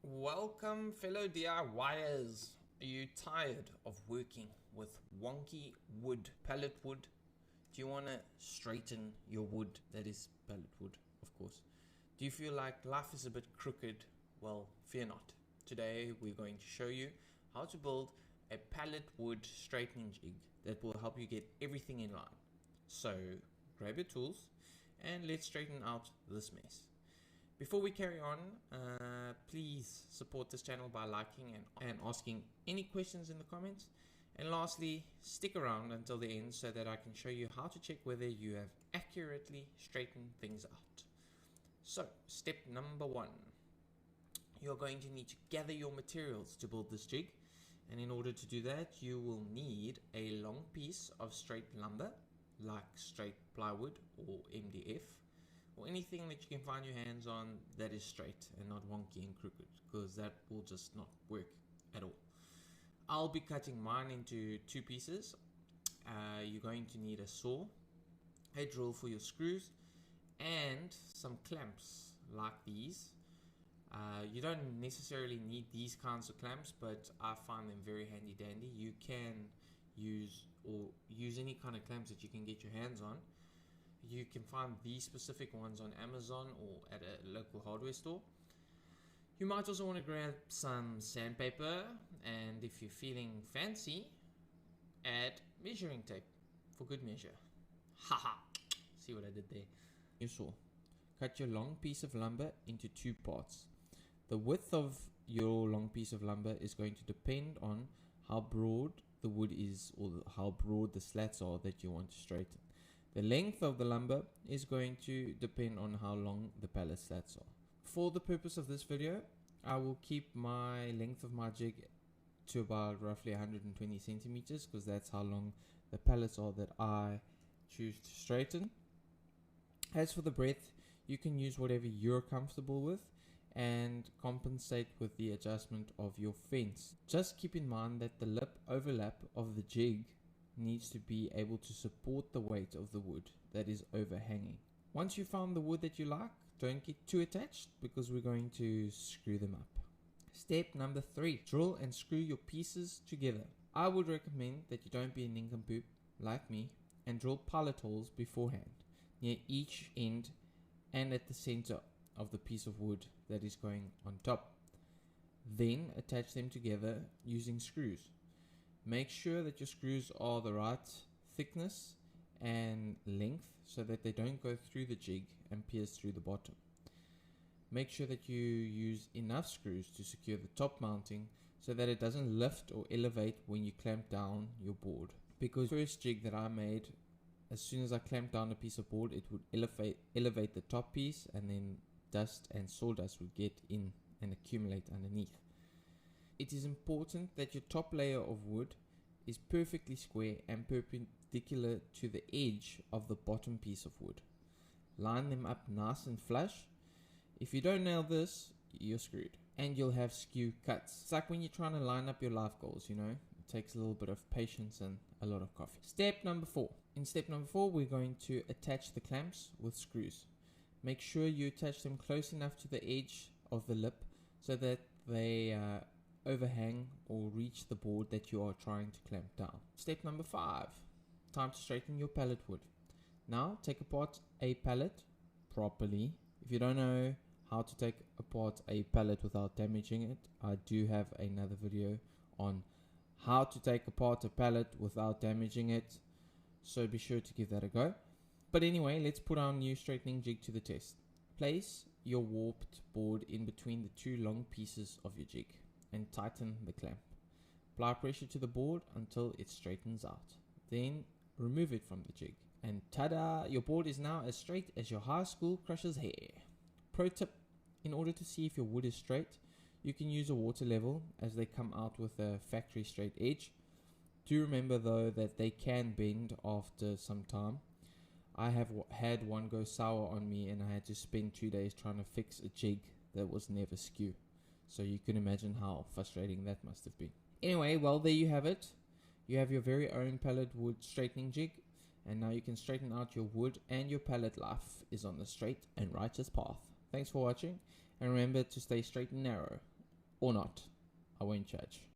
Welcome, fellow DIYers. Are you tired of working with wonky wood, pallet wood? Do you want to straighten your wood? That is pallet wood, of course. Do you feel like life is a bit crooked? Well, fear not. Today we're going to show you how to build a pallet wood straightening jig that will help you get everything in line. So grab your tools and let's straighten out this mess. Before we carry on, please support this channel by liking and asking any questions in the comments. And lastly, stick around until the end so that I can show you how to check whether you have accurately straightened things out. So, step number 1. You're going to need to gather your materials to build this jig. And in order to do that, you will need a long piece of straight lumber, like straight plywood or MDF. Or anything that you can find your hands on that is straight and not wonky and crooked, because that will just not work at all. I'll be cutting mine into 2 pieces. You're going to need a saw, a drill for your screws, and some clamps like these. You don't necessarily need these kinds of clamps, but I find them very handy dandy. You can use any kind of clamps that you can get your hands on. You can find these specific ones on Amazon or at a local hardware store. You might also want to grab some sandpaper, and if you're feeling fancy, add measuring tape for good measure. Haha! See what I did there? Your saw. Cut your long piece of lumber into 2 parts. The width of your long piece of lumber is going to depend on how broad the wood is or how broad the slats are that you want to straighten. The length of the lumber is going to depend on how long the pallet slats are. For the purpose of this video, I will keep my length of my jig to about roughly 120 centimeters, because that's how long the pallets are that I choose to straighten. As for the breadth, you can use whatever you're comfortable with and compensate with the adjustment of your fence. Just keep in mind that the lip overlap of the jig needs to be able to support the weight of the wood that is overhanging. Once you found the wood that you like, don't get too attached, because we're going to screw them up. Step number 3, drill and screw your pieces together. I would recommend that you don't be a nincompoop like me and drill pilot holes beforehand near each end and at the center of the piece of wood that is going on top. Then attach them together using screws. Make sure that your screws are the right thickness and length so that they don't go through the jig and pierce through the bottom. Make sure that you use enough screws to secure the top mounting so that it doesn't lift or elevate when you clamp down your board. Because the first jig that I made, as soon as I clamped down a piece of board, it would elevate the top piece, and then dust and sawdust would get in and accumulate underneath. It is important that your top layer of wood is perfectly square and perpendicular to the edge of the bottom piece of wood. Line them up nice and flush. If you don't nail this, you're screwed. And you'll have skew cuts. It's like when you're trying to line up your life goals, you know. It takes a little bit of patience and a lot of coffee. Step number 4. In step number 4, we're going to attach the clamps with screws. Make sure you attach them close enough to the edge of the lip so that they overhang or reach the board that you are trying to clamp down. Step number 5. Time to straighten your pallet wood. Now take apart a pallet properly. If you don't know how to take apart a pallet without damaging it, I do have another video on how to take apart a pallet without damaging it, so be sure to give that a go. But anyway, let's put our new straightening jig to the test. Place your warped board in between the 2 long pieces of your jig and tighten the clamp. Apply pressure to the board until it straightens out. Then remove it from the jig. And ta-da! Your board is now as straight as your high school crush's hair. Pro tip: in order to see if your wood is straight, you can use a water level as they come out with a factory straight edge. Do remember though that they can bend after some time. I have had one go sour on me, and I had to spend 2 days trying to fix a jig that was never skew. So you can imagine how frustrating that must have been. Anyway, well, there you have it. You have your very own pallet wood straightening jig, and now you can straighten out your wood, and your pallet life is on the straight and righteous path. Thanks for watching, and remember to stay straight and narrow. or not. I won't judge.